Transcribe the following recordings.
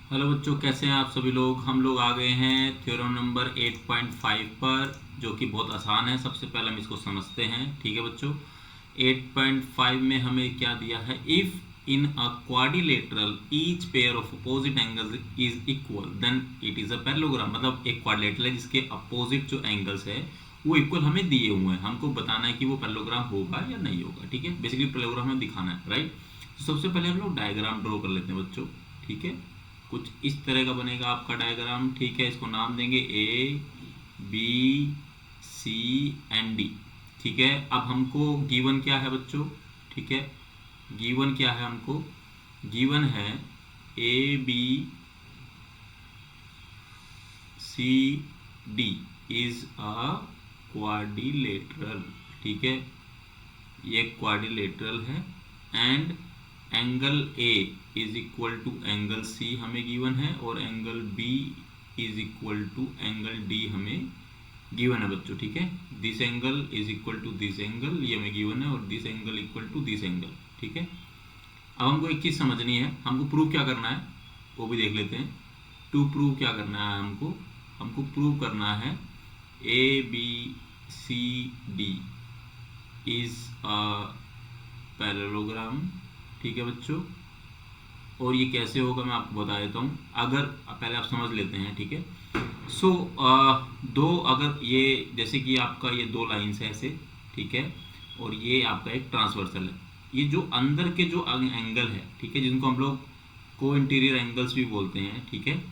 Hello बच्चों, कैसे हैं आप सभी लोग। हम लोग आ गए हैं थ्योरम नंबर 8.5 पर, जो कि बहुत आसान है। सबसे पहले हम इसको समझते हैं। ठीक है बच्चों, 8.5 में हमें क्या दिया है। If in a quadrilateral each pair of opposite angles is equal then it is a parallelogram. मतलब एक क्वाड्रिलेटरल है जिसके अपोजिट जो एंगल्स है वो इक्वल हमें दिए हुए हैं। हमको बताना है कि वो पैरेललोग्राम होगा या नहीं होगा। ठीक है, बेसिकली पैरेललोग्राम हमें दिखाना है, राइट। तो सबसे पहले हम लोग डायग्राम ड्रॉ कर लेते हैं बच्चों। ठीक है, कुछ इस तरह का बनेगा आपका डायग्राम। ठीक है, इसको नाम देंगे A B C and D. ठीक है, अब हमको गिवन क्या है बच्चों। ठीक है, गिवन क्या है हमको। गिवन है A B C D is a quadrilateral. ठीक है, ये क्वाड्रिलेटरल है and angle A is equal to angle C हमें गिवन है, और angle B is equal to angle D हमें गिवन है बच्चों। ठीक है, this angle is equal to this angle, ये हमें गिवन है, और this angle equal to this angle. ठीक है, अब हमको एक चीज़ समझनी है। हमको प्रूव क्या करना है वो भी देख लेते हैं। टू प्रूव क्या करना है हमको। हमको प्रूव करना है A B C D is a parallelogram. ठीक है बच्चों, और ये कैसे होगा मैं आपको बता देता हूँ। अगर पहले आप समझ लेते हैं। ठीक है, सो दो, अगर ये जैसे कि आपका ये दो लाइन्स है ऐसे। ठीक है, और ये आपका एक ट्रांसवर्सल है। ये जो अंदर के जो एंगल है, ठीक है, जिनको हम लोग को इंटीरियर एंगल्स भी बोलते हैं। ठीक है,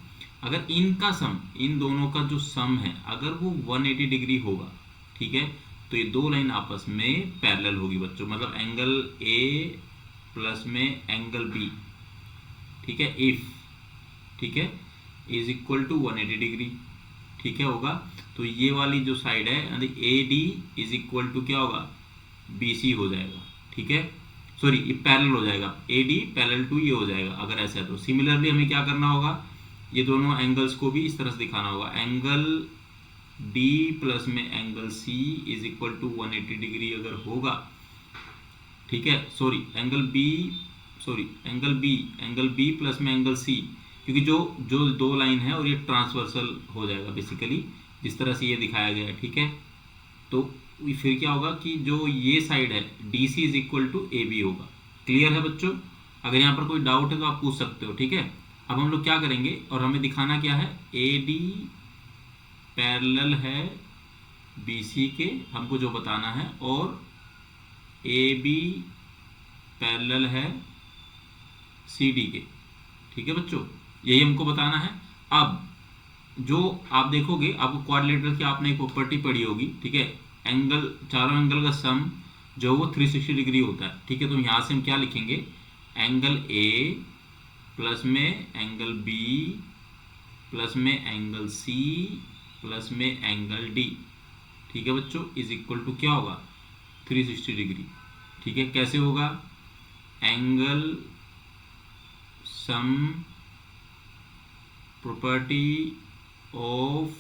अगर इनका सम, इन दोनों का जो सम है, अगर वो 180 डिग्री होगा, ठीक है, तो ये दो लाइन आपस में पैरेलल होगी बच्चों। मतलब एंगल ए प्लस में एंगल बी, ठीक है, इफ, ठीक है, इज इक्वल टू 180 डिग्री। ठीक है, होगा तो ये वाली जो साइड है A D is equal to क्या होगा, बी सी हो जाएगा। ठीक है, सॉरी, ये पैरेलल हो जाएगा, ए डी पैरेलल टू ये हो जाएगा अगर ऐसा है तो। सिमिलरली हमें क्या करना होगा, ये दोनों एंगल्स को भी इस तरह से दिखाना होगा। एंगल डी प्लस में angle C is equal to 180 degree अगर होगा, ठीक है, sorry angle B, sorry angle B plus में एंगल सी, क्योंकि जो जो दो लाइन है और ये ट्रांसवर्सल हो जाएगा बेसिकली, जिस तरह से ये दिखाया गया है। ठीक है, तो फिर क्या होगा कि जो ये साइड है D C is equal to A B होगा। क्लियर है बच्चों। अगर यहाँ पर कोई डाउट है तो आप पूछ सकते हो। ठीक है, अब हम लोग क्या करेंगे, और हमें दिखाना क्या है, ए डी पैरेलल है बी सी के, हमको जो बताना है, और ए बी पैरेलल है सी डी के। ठीक है बच्चों, यही हमको बताना है। अब जो आप देखोगे, आपको क्वाड्रिलेटरल की आपने एक प्रॉपर्टी पढ़ी होगी। ठीक है, एंगल, चारों एंगल का सम जो वो 360 डिग्री होता है। ठीक है, तो यहाँ से हम क्या लिखेंगे, एंगल ए प्लस में एंगल बी प्लस में एंगल सी प्लस में एंगल डी। ठीक है बच्चों, इज इक्वल टू क्या होगा, 360 डिग्री। ठीक है, कैसे होगा, angle sum property of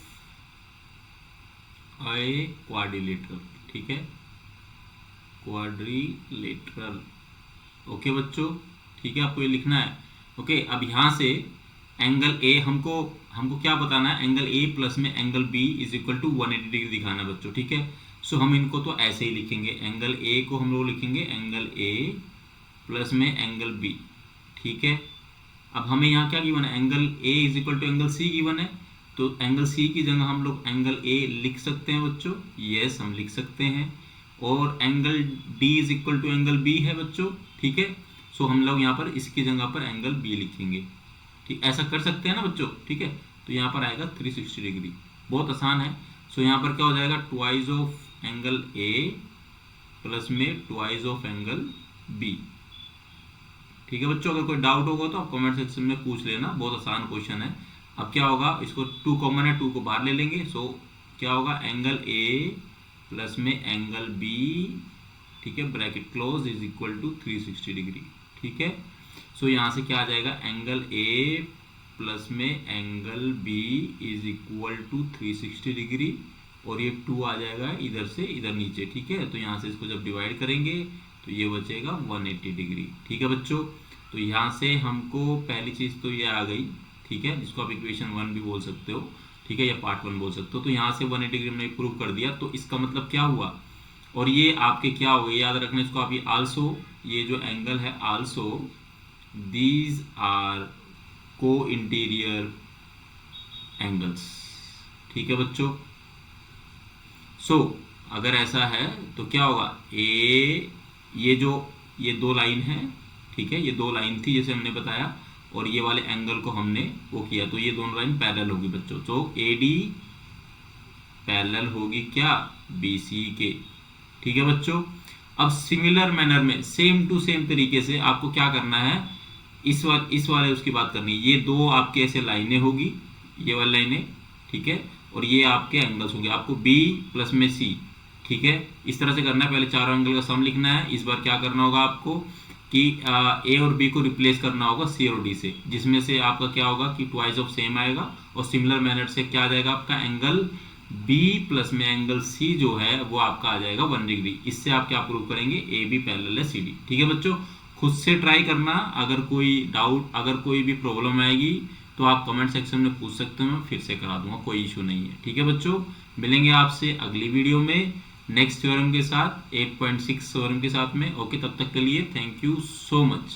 a quadrilateral. ठीक है, क्वाड्रिलेटरल। ओके बच्चों, ठीक है, आपको ये लिखना है। ओके, अब यहाँ से एंगल ए हमको हमको क्या बताना है, एंगल ए प्लस में angle B is equal to 180 degree दिखाना है बच्चों। ठीक है, सो हम इनको तो ऐसे ही लिखेंगे, एंगल ए को हम लोग लिखेंगे एंगल ए प्लस में एंगल बी। ठीक है, अब हमें यहाँ क्या गिवन है, angle A is equal to angle C given है, तो एंगल सी की जगह हम लोग एंगल ए लिख सकते हैं बच्चों। यस, हम लिख सकते हैं। और angle D is equal to angle B है बच्चों। ठीक है, सो हम लोग यहाँ पर इसकी जगह पर एंगल बी लिखेंगे। ठीक, ऐसा कर सकते हैं ना बच्चों। ठीक है, तो यहाँ पर आएगा 360 डिग्री, बहुत आसान है। सो यहाँ पर क्या हो जाएगा, twice of angle A plus में ट्वाइस ऑफ एंगल बी। ठीक है बच्चों, अगर कोई डाउट होगा तो आप कमेंट सेक्शन में पूछ लेना, बहुत आसान क्वेश्चन है। अब क्या होगा, इसको टू कॉमन है, टू को बाहर ले लेंगे। सो क्या होगा, एंगल ए प्लस में एंगल बी, ठीक है, bracket close, is equal to 360 degree. ठीक है, सो यहाँ से क्या आ जाएगा, एंगल ए प्लस में angle B is equal to 360 degree, और ये 2 आ जाएगा इधर से इधर नीचे। ठीक है, तो यहाँ से इसको जब डिवाइड करेंगे तो ये बचेगा 180 डिग्री। ठीक है बच्चों, तो यहाँ से हमको पहली चीज़ तो ये आ गई ठीक है, जिसको आप इक्वेशन 1 भी बोल सकते हो, ठीक है, या पार्ट 1 बोल सकते हो। तो यहाँ से 180 डिग्री हमने प्रूव कर दिया, तो इसका मतलब क्या हुआ, और ये आपके क्या हो गए, याद रखना इसको आप, ये आल्सो, ये जो एंगल है आल्सो दीज आर को इंटीरियर एंगल्स, ठीक है बच्चों। सो अगर ऐसा है तो क्या होगा, ये दो लाइन है, ठीक है, ये दो लाइन थी जैसे हमने बताया, और ये वाले एंगल को हमने वो किया, तो ये दोनों लाइन पैरेलल होगी बच्चों। तो AD पैरेलल होगी क्या, BC के, ठीक है बच्चों। अब सिमिलर मैनर में सेम टू सेम तरीके से आपको क्या करना है, इस वाले उसकी बात करनी है, ये दो आपके ऐसे लाइनें होगी, ये वाली लाइनें, ठीक है, और ये आपके एंगल्स होंगे, आपको B प्लस में C, ठीक है, इस तरह से करना है। पहले चारों एंगल का सम लिखना है। इस बार क्या करना होगा आपको कि A और B को रिप्लेस करना होगा C और D से, जिसमें से आपका क्या होगा कि ट्वाइस ऑफ सेम आएगा, और सिमिलर मैनर से क्या आ जाएगा आपका एंगल B प्लस में एंगल C जो है वो आपका आ जाएगा 1 डिग्री। इससे आप क्या प्रूव करेंगे, AB पैरेलल है CD, ठीक है बच्चों। खुद से ट्राई करना, अगर कोई डाउट, अगर कोई भी प्रॉब्लम आएगी तो आप कमेंट सेक्शन में पूछ सकते हो, मैं फिर से करा दूंगा, कोई इशू नहीं है, ठीक है बच्चों। मिलेंगे आपसे अगली वीडियो में नेक्स्ट थ्योरम के साथ, 8.6 थ्योरम के साथ में। ओके, तब तक के लिए थैंक यू सो मच।